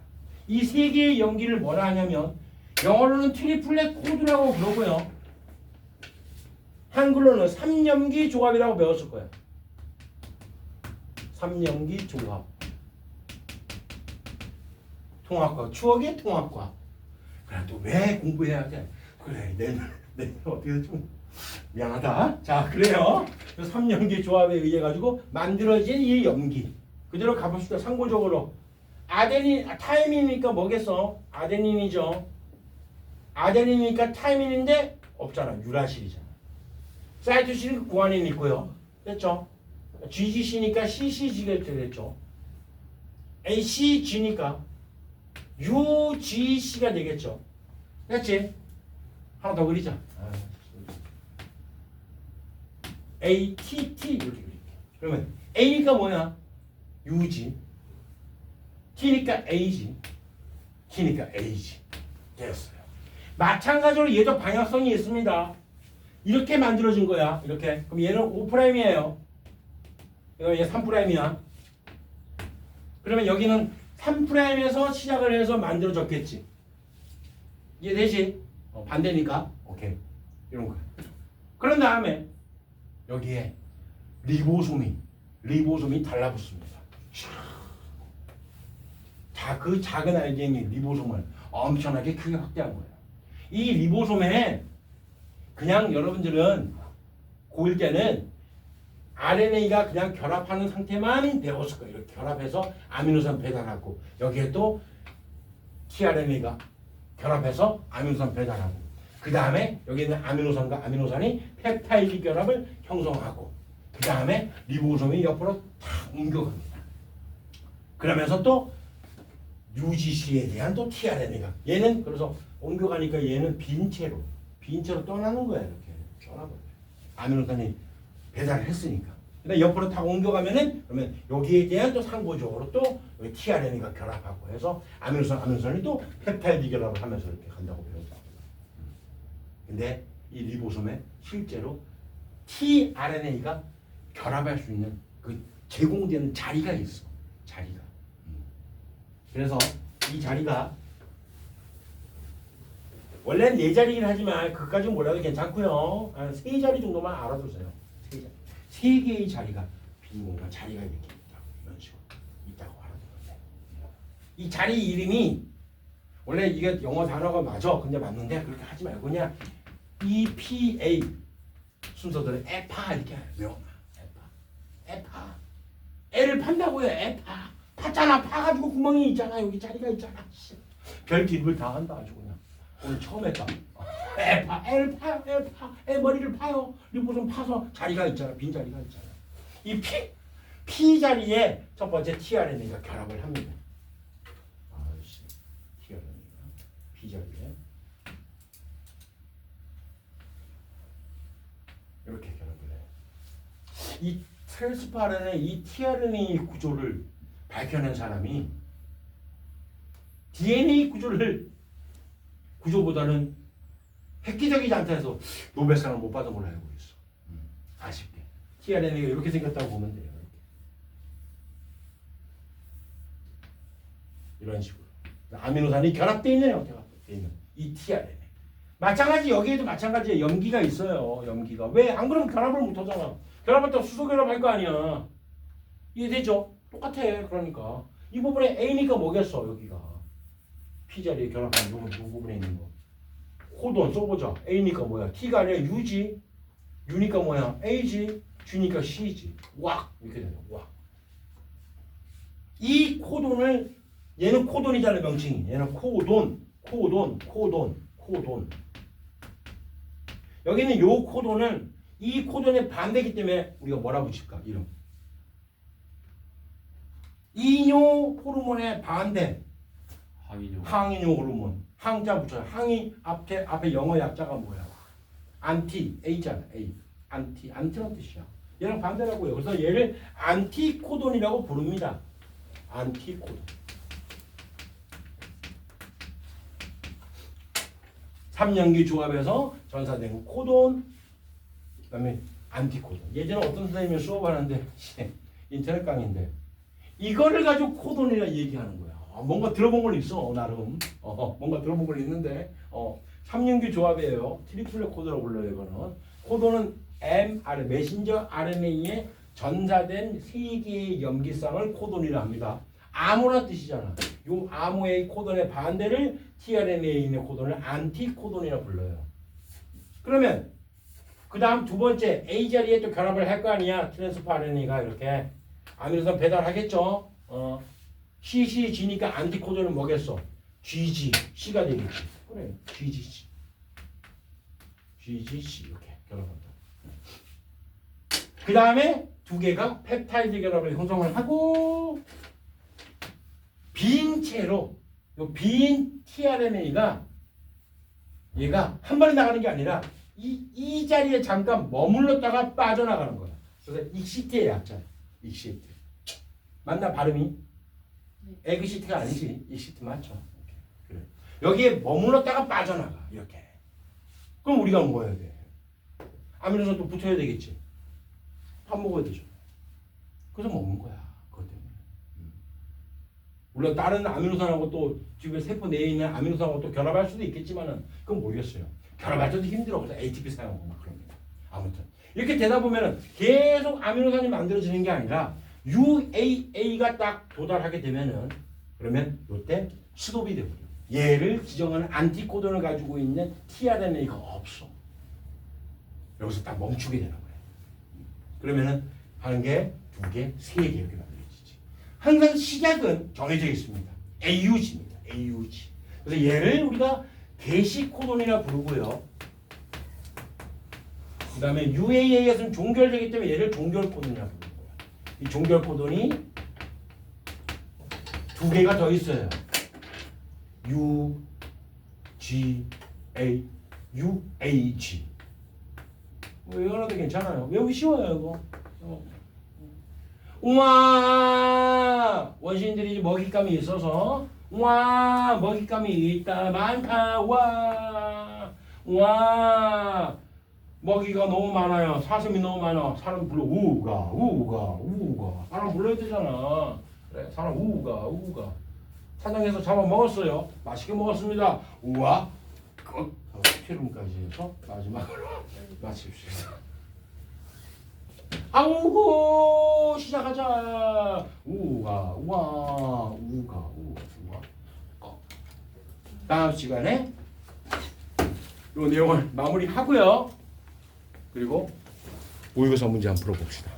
이 3개의 염기를 뭐라 하냐면 영어로는 트리플렛 코드라고 그러고요. 한글로는 3염기 조합이라고 배웠을 거야. 3염기 조합. 통합과 추억의 통합과. 그래 또 왜 공부해야 돼? 그래 내 어떻게 좀 미안하다. 자 그래요. 3염기 조합에 의해 가지고 만들어진 이 염기. 그대로 가봅시다. 참고적으로 아데닌, 타이민이니까 뭐겠어? 아데닌이죠. 아데닌이니까 타이민인데 없잖아. 유라실이잖아. 사이토신은 구안인 있고요. 됐죠? GGC니까 CCG가 되겠죠. ACG니까 UGC가 되겠죠. 됐지? 하나 더 그리자. ATT 이렇게 그릴게. 그러면 A니까 뭐야? UG. T니까 AG. T니까 AG. 되었어요. 마찬가지로 얘도 방향성이 있습니다. 이렇게 만들어진 거야. 이렇게. 그럼 얘는 5'이에요. 얘 3'이야. 그러면 여기는 3'에서 시작을 해서 만들어졌겠지. 이해되지? 반대니까. 오케이. 이런 거야. 그런 다음에 여기에 리보솜이 달라붙습니다. 자, 그 작은 알갱이 리보솜을 엄청나게 크게 확대한 거예요. 이 리보솜에 그냥 여러분들은 고1 때는 RNA가 그냥 결합하는 상태만 배웠을 거예요. 이렇게 결합해서 아미노산 배달하고 여기에 또 tRNA가 결합해서 아미노산 배달하고 그 다음에 여기 있는 아미노산과 아미노산이 펩타이드 결합을 형성하고 그 다음에 리보솜이 옆으로 탁 옮겨갑니다. 그러면서 또 UGC에 대한 또 tRNA가 얘는 그래서 옮겨가니까 얘는 빈채로 떠나는 거야. 이렇게 떠나버려요. 아미노산이 배달을 했으니까. 근데 옆으로 탁 옮겨가면은 그러면 여기에 대한 또 상부적으로 또 여기 tRNA가 결합하고 해서 아미노산이 또 펩타이드 결합을 하면서 이렇게 간다고 배웠다. 근데 이 리보솜에 실제로 tRNA가 결합할 수 있는 그 제공되는 자리가 있어. 자리가. 그래서 이 자리가 원래는 4자리긴 하지만 그까지 몰라도 괜찮고요. 한 3자리 정도만 알아두세요. 3자리. 세 개의 자리가 빈 공간 자리가 이렇게 있다고 이런 식으로 있다고 하는 건데 이 자리 이름이 원래 이게 영어 단어가 맞아 근데 맞는데 그렇게 하지 말고 그냥 EPA 순서대로 에파 이렇게 외워놔. 에파 애를 판다고요. 에파 팠잖아. 파가지고 구멍이 있잖아. 여기 자리가 있잖아. 별 기름을 다 한다 아주 그냥 오늘 처음 했다. 에파 애를 파요. 애 머리를 파요. 리보손 파서 자리가 있잖아. 빈 자리가 있잖아. 이 P 자리에 첫 번째 tRNA가 결합을 합니다. 아씨 tRNA가 P 자리에 이렇게 결합을 해요. 이 트랜스파렌의 이 tRNA 구조를 밝혀낸 사람이 DNA 구조보다는 획기적이지 않다 해서 노벨상을 못 받은 걸로 알고 있어. 아쉽게. tRNA가 이렇게 생겼다고 보면 돼요. 이런 식으로. 아미노산이 결합되어 있네요. 결합되어 있는 이 tRNA. 마찬가지 여기에도 마찬가지에 염기가 있어요. 염기가. 왜? 안 그러면 결합을 못 하잖아. 결합할 때 수소 결합할 거 아니야. 이해되죠? 똑같아. 그러니까 이 부분에 A니까 뭐겠어 여기가 P 자리에 결합한 요 부분에 있는 거 코돈 써보자. A니까 뭐야? T가 아니라 U지. U니까 뭐야? A지. G니까 C지. 왁 이렇게 되는 왁. 이 코돈을 얘는 코돈이잖아 명칭이. 얘는 코돈. 여기는 요 코돈은 이 코돈의 반대이기 때문에 우리가 뭐라 붙일까? 이름. 이뇨 호르몬의 반대. 항이뇨 호르몬. 항자 붙여요. 항이 앞에 영어 약자가 뭐야? 안티 A잖아. A. 안티란 뜻이야. 얘랑 반대라고요. 그래서 얘를 안티코돈이라고 부릅니다. 안티코돈. 3연기 조합에서 전사된 코돈, 그다음에 안티코돈. 예전에 어떤 선생님이 수업하는데 인터넷 강의인데 이거를 가지고 코돈이라 얘기하는 거야. 뭔가 들어본 건 있어 나름. 뭔가 들어본 건 있는데 3연기 조합이에요. 트리플렛 코드라고 불러요. 이거는 코돈은 메신저 RNA에 전사된 3개의 염기쌍을 코돈이라 합니다. 암호란 뜻이잖아. 요 암호의 코돈의 반대를 tRNA에 있는 코돈을 안티코돈이라 불러요. 그러면 그 다음 두 번째 A 자리에 또 결합을 할 거 아니야. 트랜스퍼 RNA가 이렇게 아미노산 배달하겠죠. CCG니까 안티코돈은 뭐겠어? GG, C가 되겠지. 그래, GGC. GGC 이렇게 결합한다. 그 다음에 두 개가 펩타이드 결합을 형성을 하고 빈 채로 빈 tRNA가 얘가 한 번에 나가는 게 아니라 이 자리에 잠깐 머물렀다가 빠져나가는 거야. 그래서 익시트의 약자야. 익시트. 맞나 발음이? 에그시트가 아니지. 익시트 맞죠? 그래. 여기에 머물렀다가 빠져나가. 이렇게. 그럼 우리가 먹어야 돼. 아미노산 또 붙어야 되겠지. 밥 먹어야 되죠. 그래서 먹는 거야. 그것 때문에. 물론 다른 아미노산하고 또 집에 세포 내에 있는 아미노산하고 또 결합할 수도 있겠지만은 그건 모르겠어요. 결합할 때도 힘들어. 그래서 ATP 사용하고 막 그럽니다. 아무튼 이렇게 되다 보면은 계속 아미노산이 만들어지는 게 아니라 UAA가 딱 도달하게 되면은 그러면 이때 스톱이 되고요. 얘를 지정하는 안티코돈을 가지고 있는 tRNA가 없어. 여기서 딱 멈추게 되는 거예요. 그러면은 한 개, 두 개, 세 개 이렇게 만들어지지. 항상 시작은 정해져 있습니다. AUG입니다. AUG. 그래서 얘를 우리가 게시코돈이라 부르고요. 그 다음에 UAA에서는 종결되기 때문에 얘를 종결코돈이라 부르는 거야. 이 종결코돈이 두 개가 더 있어요. UAG. 외워놔도 괜찮아요. 외우기 쉬워요, 이거. 우와! 원시인들이 먹잇감이 있어서 우와! 먹잇감이 있다. 많다. 우와! 먹이가 너무 많아요. 사슴이 너무 많아. 사람 불러. 우가. 사람 불러야 되잖아. 그래, 사람 우가. 사장에서 잡아먹었어요. 맛있게 먹었습니다. 우와! 끝! 필름까지 해서 마지막으로 마칩시다. 아우고 시작하자. 우가 우와 우가 우가. 다음 시간에 이 내용을 마무리하고요. 그리고 모의고사 문제 한번 풀어봅시다.